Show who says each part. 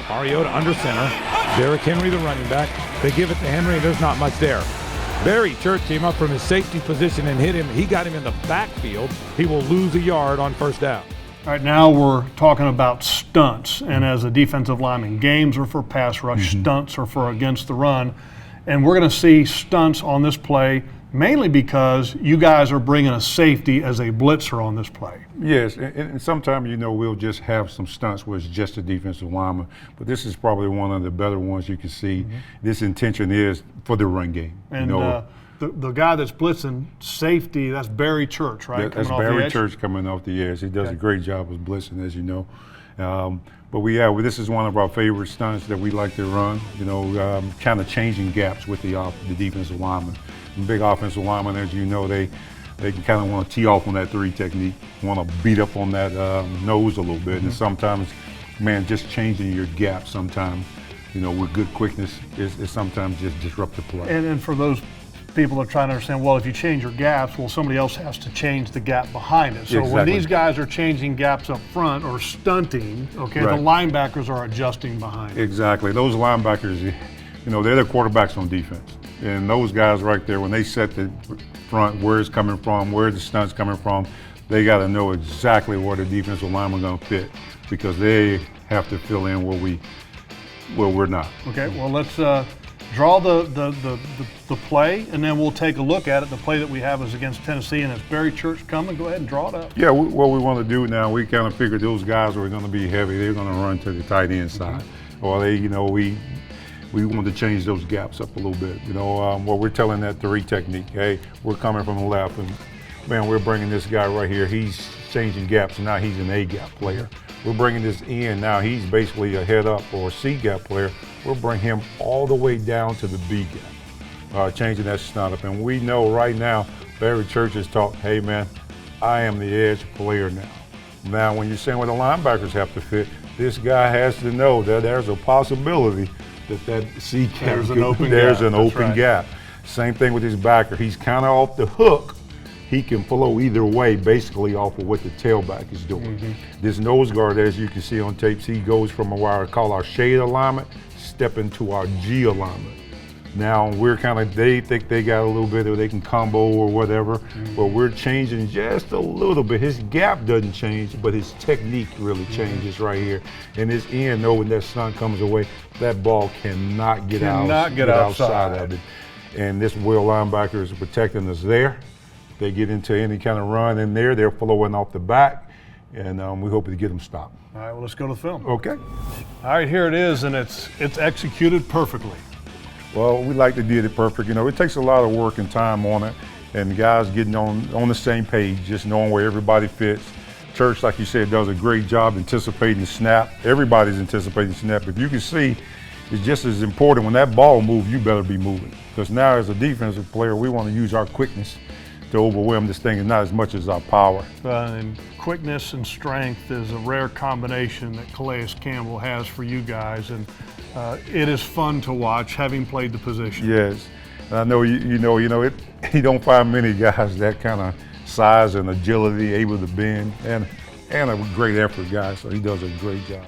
Speaker 1: Mariota under center. Derrick Henry, the running back. They give it to Henry, and there's not much there. Barry Church came up from his safety position and hit him. He got him in the backfield. He will lose a yard on first down.
Speaker 2: All right, now we're talking about stunts. And as a defensive lineman, games are for pass rush, stunts are for against the run. And we're going to see stunts on this play mainly because you guys are bringing a safety as a blitzer on this play.
Speaker 3: Yes, and sometimes, we'll just have some stunts where it's just a defensive lineman, but this is probably one of the better ones you can see. This intention is for the run game.
Speaker 2: And the guy that's blitzing safety, that's Barry Church, right?
Speaker 3: That's Barry Church coming off the edge. He does a great job of blitzing, as you know. But this is one of our favorite stunts that we like to run, kind of changing gaps with the defensive lineman. Big offensive linemen, as you know, they can kind of want to tee off on that 3 technique, want to beat up on that nose a little bit. And sometimes, man, just changing your gap sometimes, with good quickness is sometimes just disrupt the play.
Speaker 2: And for those people that are trying to understand, well, if you change your gaps, well, somebody else has to change the gap behind it. So when these guys are changing gaps up front or stunting, the linebackers are adjusting behind it.
Speaker 3: Exactly. Those linebackers, they're the quarterbacks on defense. And those guys right there, when they set the front, where it's coming from, where the stunt's coming from, they got to know exactly where the defensive lineman going to fit because they have to fill in where we're not. Okay,
Speaker 2: well, let's draw the play, and then we'll take a look at it. The play that we have is against Tennessee, and it's Barry Church coming. Go ahead and draw it up.
Speaker 3: Yeah, what we want to do now, we kind of figured those guys were going to be heavy. They're going to run to the tight end side. Or we wanted to change those gaps up a little bit. What we're telling that 3 technique, hey, we're coming from the left, and man, we're bringing this guy right here. He's changing gaps, and now he's an A-gap player. We're bringing this in, now he's basically a head up or a C-gap player. We'll bring him all the way down to the B-gap, changing that stunt up. And we know right now, Barry Church has taught, hey man, I am the edge player now. Now, when you're saying where the linebackers have to fit, this guy has to know that there's a possibility that C-gap,
Speaker 2: there's an open
Speaker 3: gap. Same thing with his backer. He's kind of off the hook. He can flow either way, basically off of what the tailback is doing. This nose guard, as you can see on tapes, he goes from what I call our shade alignment, step into our G alignment. Now they think they got a little bit of, they can combo or whatever, but we're changing just a little bit. His gap doesn't change, but his technique really changes right here. And his end, when that stunt comes away, that ball cannot get outside of it. And this Will linebacker is protecting us there. They get into any kind of run in there, they're flowing off the back, and we hope to get them stopped.
Speaker 2: All right, well, let's go to the film.
Speaker 3: Okay.
Speaker 2: All right, here it is, and it's executed perfectly.
Speaker 3: Well, we like to do it perfect. It takes a lot of work and time on it, and guys getting on the same page, just knowing where everybody fits. Church, like you said, does a great job anticipating the snap. Everybody's anticipating the snap. If you can see, it's just as important. When that ball moves, you better be moving. Because now as a defensive player, we want to use our quickness to overwhelm this thing and not as much as our power.
Speaker 2: And quickness and strength is a rare combination that Calais Campbell has for you guys, and it is fun to watch, having played the position.
Speaker 3: Yes, and I know you don't find many guys that kind of size and agility, able to bend, and a great effort guy, so he does a great job.